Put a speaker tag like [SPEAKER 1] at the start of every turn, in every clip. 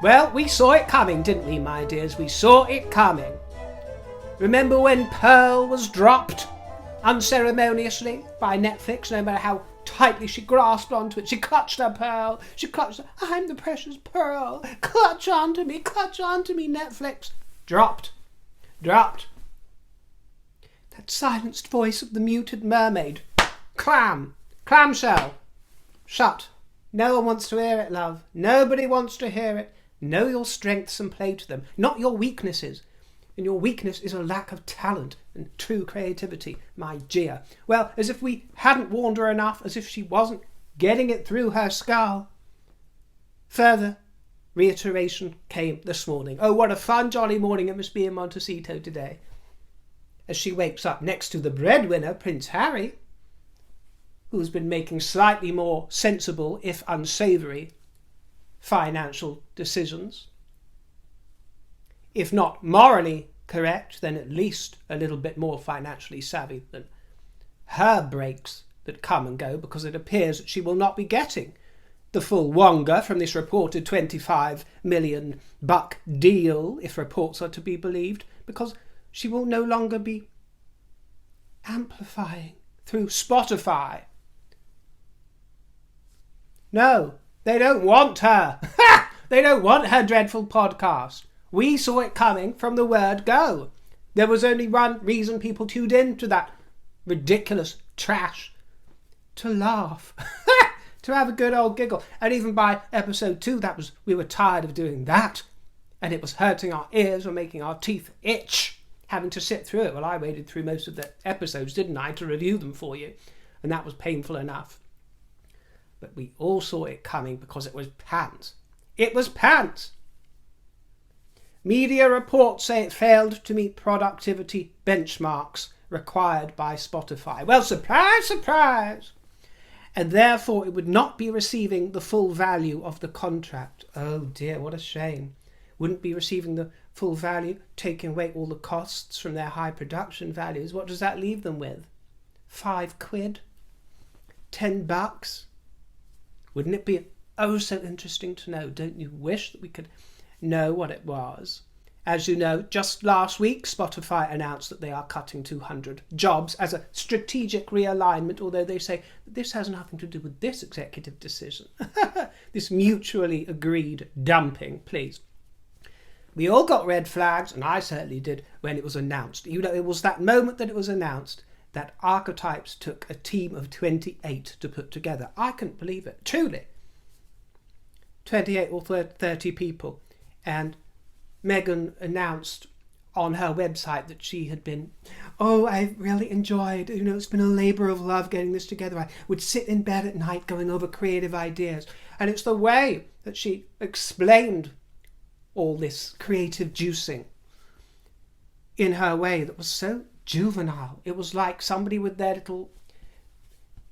[SPEAKER 1] Well, we saw it coming, didn't we, my dears? We saw it coming. Remember when Pearl was dropped unceremoniously by Netflix? No matter how tightly she grasped onto it, she clutched her Pearl. She clutched her, I'm the precious Pearl. Clutch onto me, Netflix. Dropped. That silenced voice of the muted mermaid. Clamshell. Shut. No one wants to hear it, love. Nobody wants to hear it. Know your strengths and play to them, not your weaknesses. And your weakness is a lack of talent and true creativity, my dear. Well, as if we hadn't warned her enough, as if she wasn't getting it through her skull. Further reiteration came this morning. Oh, what a fun, jolly morning it must be in Montecito today. As she wakes up next to the breadwinner, Prince Harry, who's been making slightly more sensible, if unsavoury, financial decisions. If not morally correct, then at least a little bit more financially savvy than her breaks that come and go, because it appears that she will not be getting the full wonga from this reported $25 million deal, if reports are to be believed, because she will no longer be amplifying through Spotify. No, they don't want her. They don't want her dreadful podcast. We saw it coming from the word go. There was only one reason people tuned in to that ridiculous trash: to laugh. To have a good old giggle. And even by episode 2, we were tired of doing that. And it was hurting our ears or making our teeth itch, having to sit through it. Well, I waded through most of the episodes, didn't I, to review them for you. And that was painful enough. But we all saw it coming because it was pants. It was pants! Media reports say it failed to meet productivity benchmarks required by Spotify. Well, surprise, surprise! And therefore it would not be receiving the full value of the contract. Oh dear, what a shame. Wouldn't be receiving the full value, taking away all the costs from their high production values. What does that leave them with? £5? $10? Wouldn't it be oh so interesting to know? Don't you wish that we could know what it was? As you know, just last week, Spotify announced that they are cutting 200 jobs as a strategic realignment, although they say that this has nothing to do with this executive decision. This mutually agreed dumping, please. We all got red flags, and I certainly did, when it was announced. You know, it was that moment that it was announced that Archetypes took a team of 28 to put together. I couldn't believe it, truly. 28 or 30 people. And Meghan announced on her website that she had been, I really enjoyed, it's been a labour of love getting this together. I would sit in bed at night going over creative ideas. And it's the way that she explained all this creative juicing in her way that was so juvenile. It was like somebody with their little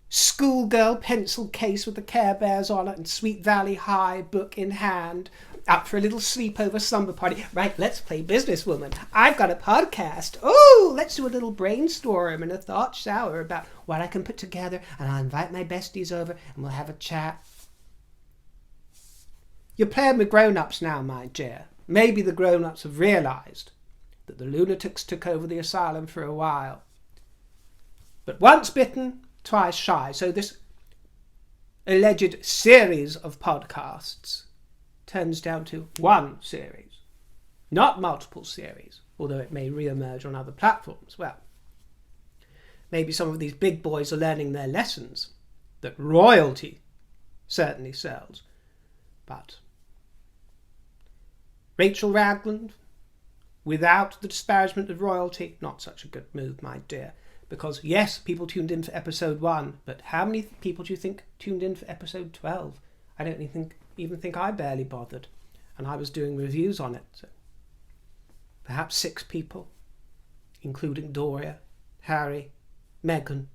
[SPEAKER 1] schoolgirl pencil case with the Care Bears on it and Sweet Valley High book in hand, out for a little sleepover slumber party. Right, let's play businesswoman. I've got a podcast. Oh, let's do a little brainstorm and a thought shower about what I can put together, and I'll invite my besties over and we'll have a chat. You're playing with grown-ups now, my dear. Maybe the grown-ups have realised that the lunatics took over the asylum for a while. But once bitten, twice shy. So this alleged series of podcasts turns down to one series, not multiple series, although it may re-emerge on other platforms. Well, maybe some of these big boys are learning their lessons, that royalty certainly sells. But Rachel Ragland, without the disparagement of royalty, not such a good move, my dear. Because, yes, people tuned in for episode 1, but how many people do you think tuned in for episode 12? I don't even think I barely bothered. And I was doing reviews on it. So perhaps 6 people, including Doria, Harry, Meghan.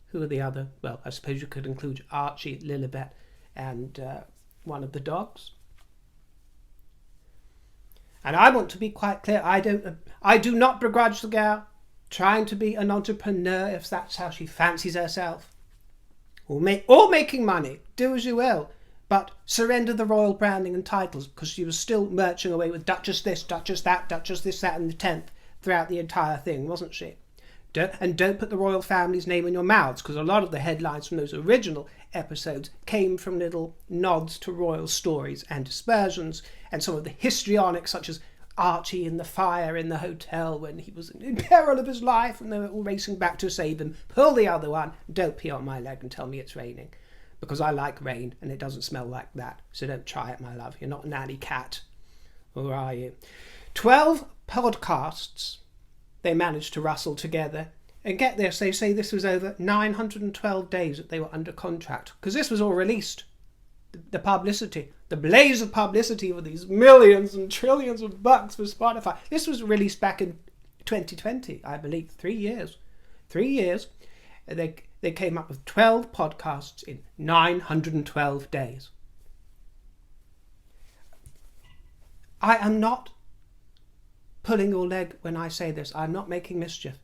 [SPEAKER 1] Who are the other? Well, I suppose you could include Archie, Lilibet, and one of the dogs. And I want to be quite clear. I do not begrudge the girl trying to be an entrepreneur if that's how she fancies herself, or making money. Do as you will. but surrendered the royal branding and titles because she was still marching away with Duchess this, Duchess that, Duchess this, that, and the 10th throughout the entire thing, wasn't she? Don't put the royal family's name in your mouths, because a lot of the headlines from those original episodes came from little nods to royal stories and dispersions, and some of the histrionics, such as Archie in the fire in the hotel when he was in peril of his life and they were all racing back to save him. Pull the other one. Don't pee on my leg and tell me it's raining, because I like rain and it doesn't smell like that. So don't try it, my love. You're not an alley cat. Or are you? 12 podcasts they managed to rustle together. And get this, they say this was over 912 days that they were under contract, because this was all released. The publicity, the blaze of publicity for these millions and trillions of bucks for Spotify. This was released back in 2020, I believe. 3 years. 3 years. They came up with 12 podcasts in 912 days. I am not pulling your leg when I say this. I'm not making mischief.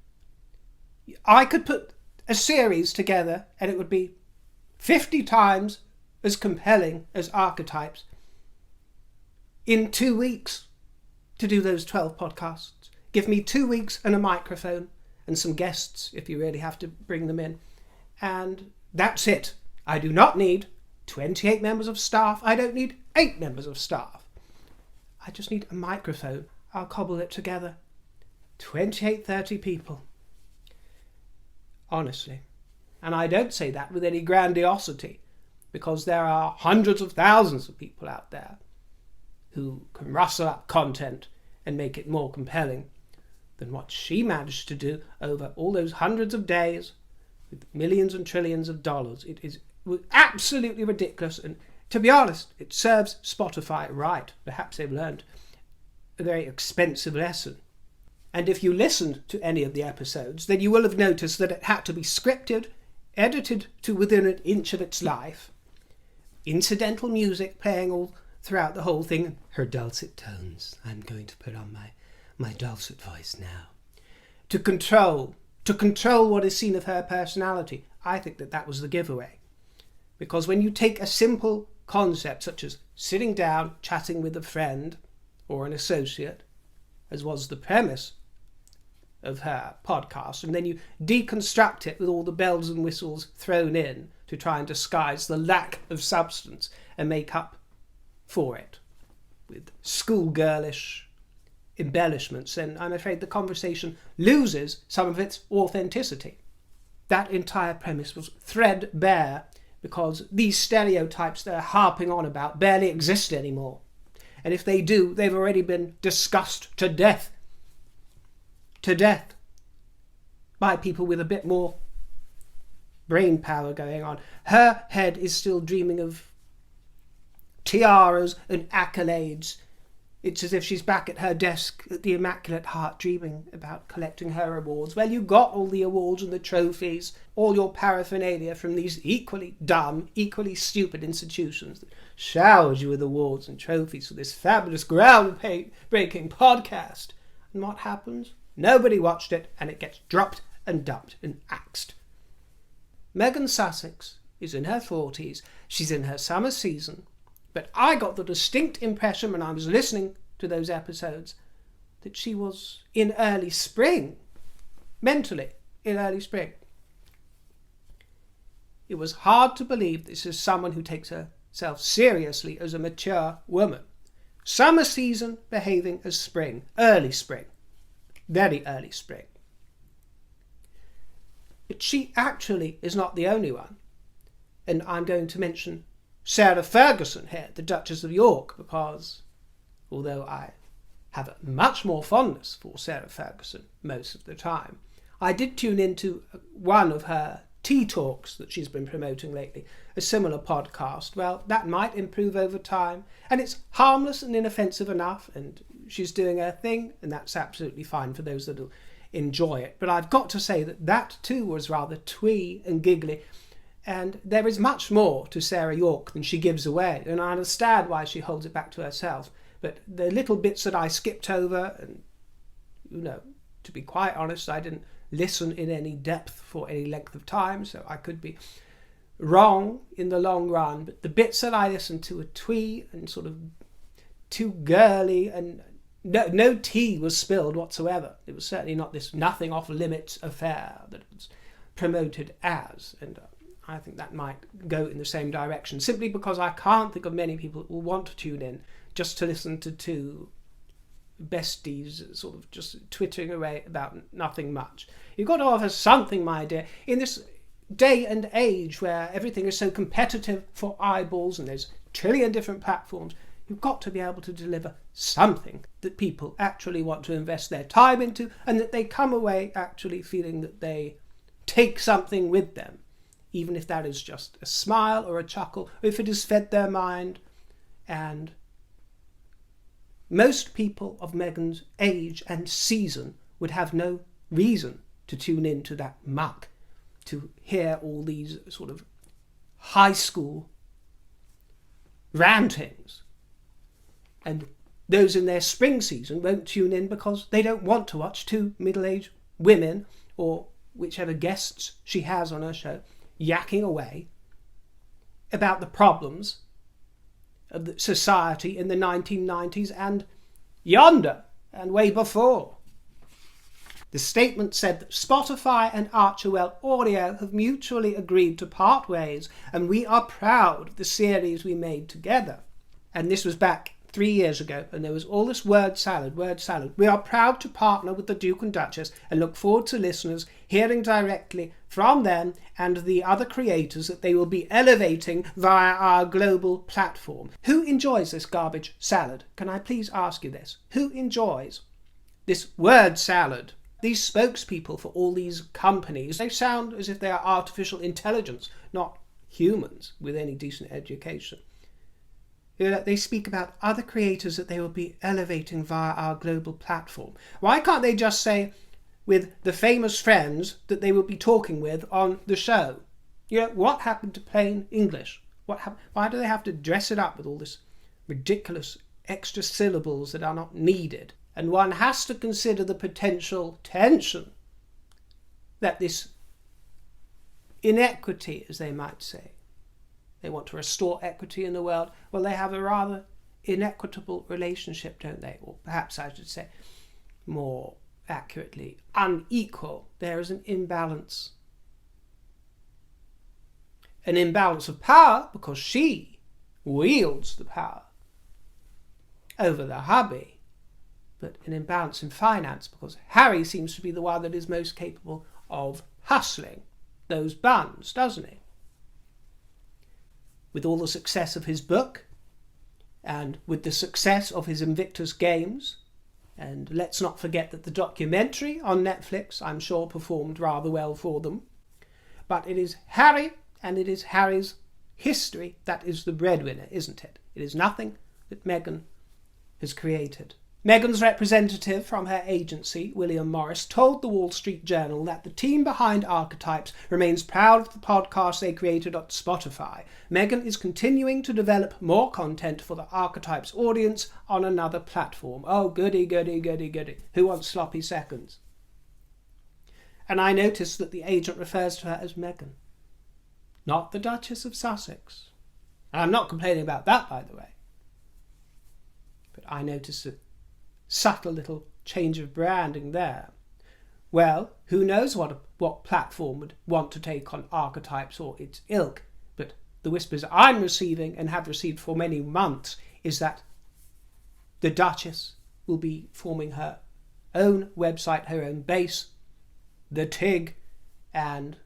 [SPEAKER 1] I could put a series together and it would be 50 times as compelling as Archetypes in 2 weeks to do those 12 podcasts. Give me 2 weeks and a microphone and some guests if you really have to bring them in. And that's it. I do not need 28 members of staff. I don't need 8 members of staff. I just need a microphone. I'll cobble it together. 28, 30 people. Honestly. And I don't say that with any grandiosity, because there are hundreds of thousands of people out there who can rustle up content and make it more compelling than what she managed to do over all those hundreds of days with millions and trillions of dollars. It is absolutely ridiculous, and to be honest, it serves Spotify right. Perhaps they've learned a very expensive lesson. And if you listened to any of the episodes, then you will have noticed that it had to be scripted, edited to within an inch of its life, incidental music playing all throughout the whole thing. Her dulcet tones. I'm going to put on my dulcet voice now. To control what is seen of her personality. I think that was the giveaway. Because when you take a simple concept such as sitting down, chatting with a friend or an associate, as was the premise of her podcast, and then you deconstruct it with all the bells and whistles thrown in to try and disguise the lack of substance and make up for it with schoolgirlish embellishments, then I'm afraid the conversation loses some of its authenticity. That entire premise was threadbare because these stereotypes they're harping on about barely exist anymore. And if they do, they've already been discussed to death by people with a bit more brain power going on. Her head is still dreaming of tiaras and accolades. It's as if she's back at her desk at the Immaculate Heart dreaming about collecting her awards. Well, you got all the awards and the trophies, all your paraphernalia from these equally dumb, equally stupid institutions that showered you with awards and trophies for this fabulous, ground-breaking podcast. And what happens? Nobody watched it, and it gets dropped and dumped and axed. Meghan Sussex is in her 40s. She's in her summer season. But I got the distinct impression when I was listening to those episodes that she was in early spring, mentally in early spring. It was hard to believe this is someone who takes herself seriously as a mature woman. Summer season behaving as spring, early spring, very early spring. But she actually is not the only one. And I'm going to mention Sarah Ferguson here, the Duchess of York, because although I have a much more fondness for Sarah Ferguson most of the time, I did tune into one of her tea talks that she's been promoting lately, a similar podcast. Well, that might improve over time, and it's harmless and inoffensive enough, and she's doing her thing, and that's absolutely fine for those that will enjoy it. But I've got to say that too was rather twee and giggly, and there is much more to Sarah York than she gives away, and I understand why she holds it back to herself. But the little bits that I skipped over, and to be quite honest, I didn't listen in any depth for any length of time, so I could be wrong in the long run, but the bits that I listened to were twee and sort of too girly, and no tea was spilled whatsoever. It was certainly not this nothing off limits affair that it was promoted as, and I think that might go in the same direction, simply because I can't think of many people who will want to tune in just to listen to two besties sort of just twittering away about nothing much. You've got to offer something, my dear, in this day and age where everything is so competitive for eyeballs and there's a trillion different platforms. You've got to be able to deliver something that people actually want to invest their time into, and that they come away actually feeling that they take something with them, even if that is just a smile or a chuckle, or if it has fed their mind. And most people of Meghan's age and season would have no reason to tune in to that muck, to hear all these sort of high school rantings. And those in their spring season won't tune in because they don't want to watch two middle-aged women, or whichever guests she has on her show, yakking away about the problems of the society in the 1990s and yonder and way before. The statement said that Spotify and Archewell Audio have mutually agreed to part ways, and we are proud of the series we made together. And this was back 3 years ago, and there was all this word salad. We are proud to partner with the Duke and Duchess and look forward to listeners hearing directly from them and the other creators that they will be elevating via our global platform. Who enjoys this garbage salad? Can I please ask you this? Who enjoys this word salad? These spokespeople for all these companies, they sound as if they are artificial intelligence, not humans with any decent education. They speak about other creators that they will be elevating via our global platform. Why can't they just say with the famous friends that they will be talking with on the show? What happened to plain English? Why do they have to dress it up with all this ridiculous extra syllables that are not needed? And one has to consider the potential tension that this inequity, as they might say, they want to restore equity in the world. Well, they have a rather inequitable relationship, don't they? Or perhaps I should say more accurately, unequal. There is an imbalance. An imbalance of power because she wields the power over the hubby, but an imbalance in finance because Harry seems to be the one that is most capable of hustling those buns, doesn't he? With all the success of his book, and with the success of his Invictus Games, and let's not forget that the documentary on Netflix, I'm sure, performed rather well for them. But it is Harry, and it is Harry's history that is the breadwinner, isn't it? It is nothing that Meghan has created. Meghan's representative from her agency, William Morris, told the Wall Street Journal that the team behind Archetypes remains proud of the podcast they created on Spotify. Meghan is continuing to develop more content for the Archetypes audience on another platform. Oh, goody, goody, goody, goody. Who wants sloppy seconds? And I noticed that the agent refers to her as Meghan, not the Duchess of Sussex. And I'm not complaining about that, by the way. But I noticed that subtle little change of branding there. Well, who knows what platform would want to take on Archetypes or its ilk, but the whispers I'm receiving and have received for many months is that the Duchess will be forming her own website, her own base, the TIG, and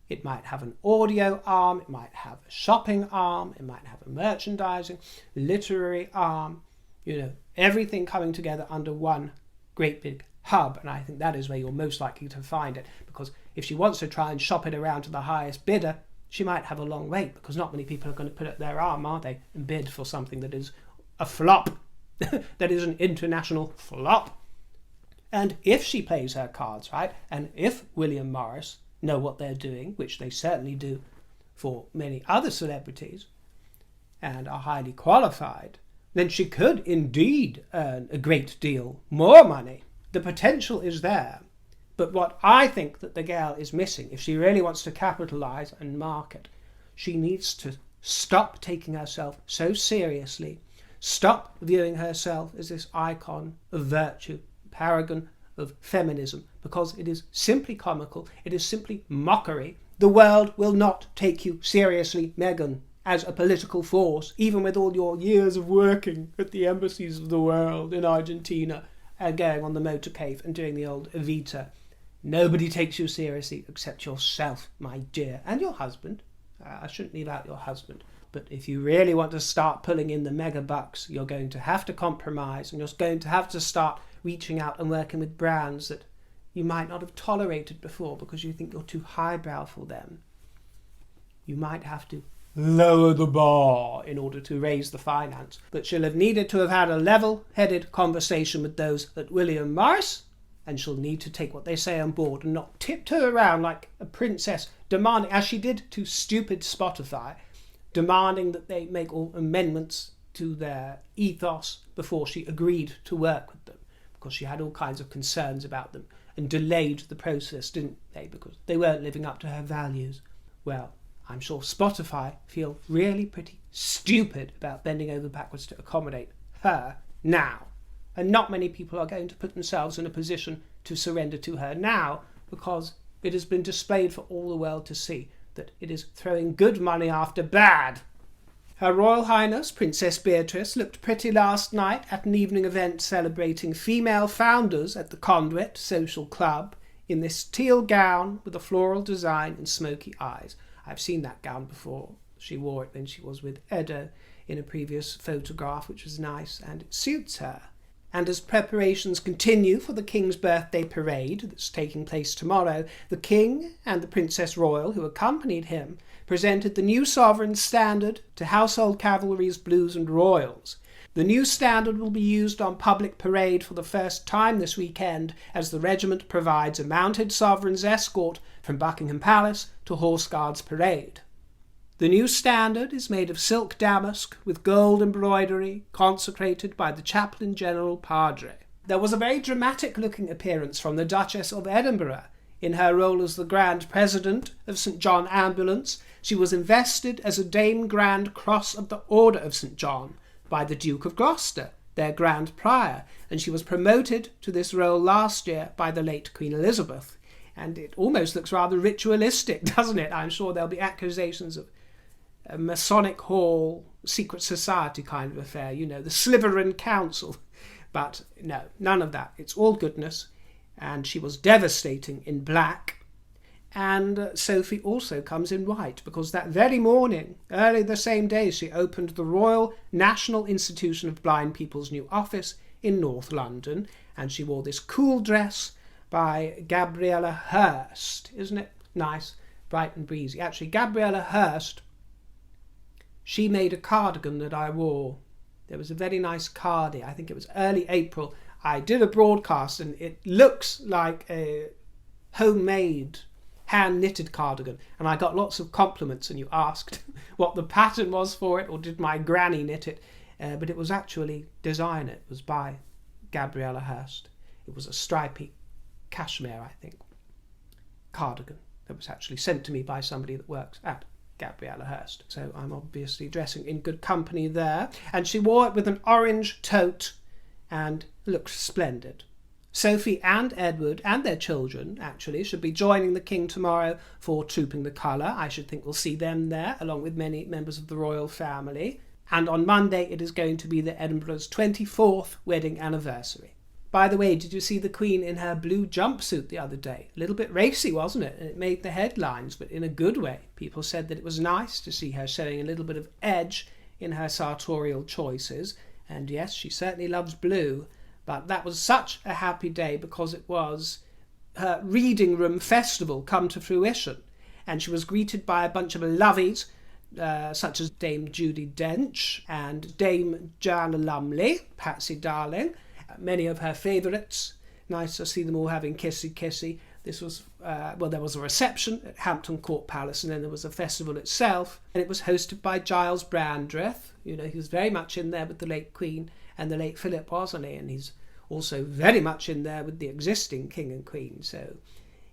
[SPEAKER 1] it might have an audio arm, it might have a shopping arm, it might have a merchandising, literary arm, everything coming together under one great big hub. And I think that is where you're most likely to find it, because if she wants to try and shop it around to the highest bidder, she might have a long wait, because not many people are going to put up their arm, are they, and bid for something that is a flop, that is an international flop. And if she plays her cards right, and if William Morris know what they're doing, which they certainly do for many other celebrities, and are highly qualified, then she could indeed earn a great deal more money. The potential is there. But what I think that the girl is missing, if she really wants to capitalise and market, She needs to stop taking herself so seriously, stop viewing herself as this icon of virtue, paragon of feminism, because it is simply comical, it is simply mockery. The world will not take you seriously, Meghan, as a political force, even with all your years of working at the embassies of the world in Argentina and going on the motorcade and doing the old Evita. Nobody takes you seriously except yourself, my dear, and your husband. I shouldn't leave out your husband. But if you really want to start pulling in the mega bucks, you're going to have to compromise, and you're going to have to start reaching out and working with brands that you might not have tolerated before because you think you're too highbrow for them. You might have to lower the bar in order to raise the finance. But she'll have needed to have had a level-headed conversation with those at William Morris, and she'll need to take what they say on board and not tiptoe around like a princess, demanding, as she did to stupid Spotify, demanding that they make all amendments to their ethos before she agreed to work with them, because she had all kinds of concerns about them and delayed the process, didn't they, because they weren't living up to her values. Well, I'm sure Spotify feel really pretty stupid about bending over backwards to accommodate her now. And not many people are going to put themselves in a position to surrender to her now, because it has been displayed for all the world to see that it is throwing good money after bad. Her Royal Highness Princess Beatrice looked pretty last night at an evening event celebrating female founders at the Conduit Social Club in this teal gown with a floral design and smoky eyes. I've seen that gown before. She wore it when she was with Edo in a previous photograph, which was nice, and it suits her. And as preparations continue for the King's birthday parade that's taking place tomorrow, the King and the Princess Royal, who accompanied him, presented the new sovereign standard to Household Cavalry's Blues and Royals. The new standard will be used on public parade for the first time this weekend, as the regiment provides a mounted sovereign's escort from Buckingham Palace to Horse Guards Parade. The new standard is made of silk damask with gold embroidery, consecrated by the Chaplain General Padre. There was a very dramatic-looking appearance from the Duchess of Edinburgh. In her role as the Grand President of St John Ambulance, she was invested as a Dame Grand Cross of the Order of St John by the Duke of Gloucester, their Grand Prior, and she was promoted to this role last year by the late Queen Elizabeth. And it almost looks rather ritualistic, doesn't it? I'm sure there'll be accusations of a Masonic Hall, secret society kind of affair, you know, the Slytherin Council. But no, none of that. It's all goodness. And she was devastating in black. And Sophie also comes in white, because that very morning, early the same day, she opened the Royal National Institution of Blind People's new office in North London, and she wore this cool dress by Gabriella Hurst. Isn't it nice, bright and breezy? Actually, Gabriella Hurst, she made a cardigan that I wore. There was a very nice cardi. I think it was early April. I did a broadcast, and it looks like a homemade, hand-knitted cardigan. And I got lots of compliments, and you asked what the pattern was for it, or did my granny knit it? But it was actually designer. It was by Gabriella Hurst. It was a stripy cashmere, I think, cardigan that was actually sent to me by somebody that works at Gabriella Hurst. So I'm obviously dressing in good company there. And she wore it with an orange tote and looked splendid. Sophie and Edward and their children, actually, should be joining the King tomorrow for Trooping the Colour. I should think we'll see them there, along with many members of the royal family. And on Monday, it is going to be the Edinburgh's 24th wedding anniversary. By the way, did you see the Queen in her blue jumpsuit the other day? A little bit racy, wasn't it? And it made the headlines, but in a good way. People said that it was nice to see her showing a little bit of edge in her sartorial choices. And yes, she certainly loves blue. But that was such a happy day because it was her reading room festival come to fruition. And she was greeted by a bunch of lovies, such as Dame Judi Dench and Dame Joanna Lumley, Patsy Darling, many of her favourites. Nice to see them all having kissy-kissy. This was, there was a reception at Hampton Court Palace, and then there was a festival itself, and it was hosted by Giles Brandreth. You know, he was very much in there with the late Queen and the late Philip, wasn't he? And he's also very much in there with the existing King and Queen. So,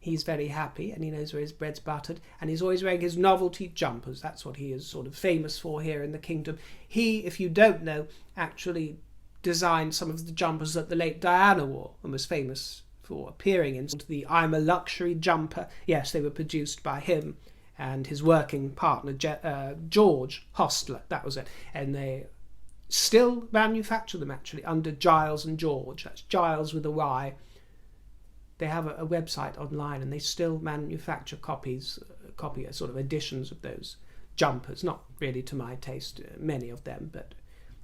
[SPEAKER 1] he's very happy and he knows where his bread's buttered, and he's always wearing his novelty jumpers. That's what he is sort of famous for here in the kingdom. He, if you don't know, actually designed some of the jumpers that the late Diana wore and was famous for appearing in. The I'm a Luxury jumper, yes, they were produced by him and his working partner George Hostler, that was it, and they still manufacture them actually under Giles and George. That's Giles with a Y. They have a website online and they still manufacture sort of editions of those jumpers. Not really to my taste, many of them, but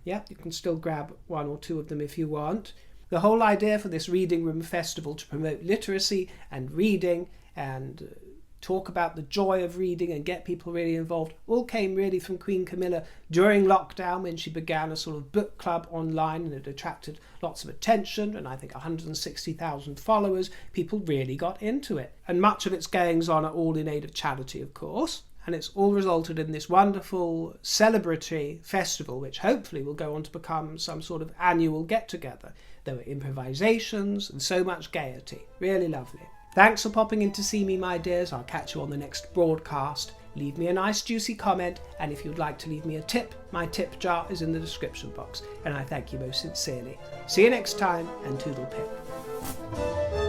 [SPEAKER 1] yeah, you can still grab one or two of them if you want. The whole idea for this Reading Room Festival to promote literacy and reading and talk about the joy of reading and get people really involved all came really from Queen Camilla during lockdown, when she began a sort of book club online, and it attracted lots of attention, and I think 160,000 followers. People really got into it, and much of its goings on are all in aid of charity, of course, and it's all resulted in this wonderful celebratory festival, which hopefully will go on to become some sort of annual get-together. There were improvisations and so much gaiety. Really lovely. Thanks for popping in to see me, my dears. I'll catch you on the next broadcast. Leave me a nice juicy comment, and if you'd like to leave me a tip, my tip jar is in the description box, and I thank you most sincerely. See you next time, and toodle pip.